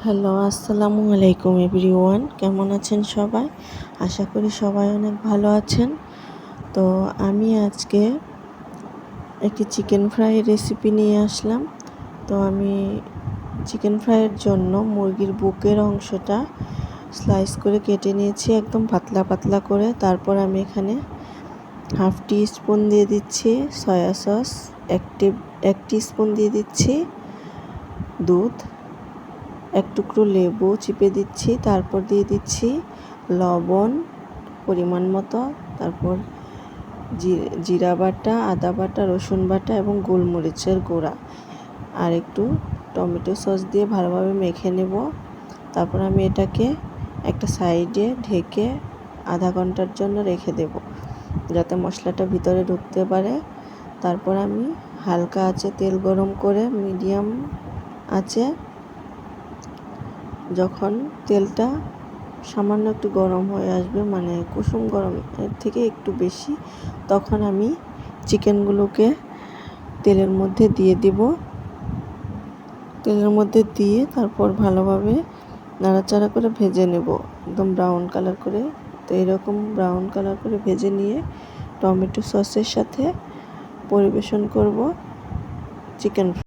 Hello, আসসালামু আলাইকুম everyone. কেমন আছেন সবাই? আশা করি সবাই অনেক ভালো আছেন। তো আমি আজকে একটি চিকেন ফ্রাই রেসিপি নিয়ে আসলাম। তো আমি চিকেন ফ্রাইয়ের জন্য মুরগির বুকের অংশটা স্লাইস করে কেটে নিয়েছি একদম পাতলা পাতলা করে। তারপর আমি এখানে হাফ টি স্পুন দিয়ে দিচ্ছি সয়া সস, এক টিস্পুন দিয়ে দিচ্ছি দুধ, এক টুকরো লেবু চিপে দিচ্ছি, তারপর দিয়ে দিচ্ছি লবণ পরিমাণ মতো, তারপর জিরা বাটা, আদা বাটা, রসুন বাটা এবং গোলমরিচের গুঁড়া, আর একটু টমেটো সস দিয়ে ভালোভাবে মেখে নেব। তারপর আমি এটাকে একটা সাইডে ঢেকে আধা ঘন্টার জন্য রেখে দেব যাতে মশলাটা ভিতরে ঢুকতে পারে। তারপর আমি হালকা আঁচে তেল গরম করে মিডিয়াম আঁচে যখন তেলটা সামান্য একটু গরম হয়ে আসবে, মানে কুসুম গরম এর থেকে একটু বেশি, তখন আমি চিকেনগুলোকে তেলের মধ্যে দিয়ে দিব। তেলের মধ্যে দিয়ে তারপর ভালোভাবে নাড়াচাড়া করে ভেজে নেব একদম ব্রাউন কালার করে। তো এরকম ব্রাউন কালার করে ভেজে নিয়ে টমেটো সসের সাথে পরিবেশন করব চিকেন।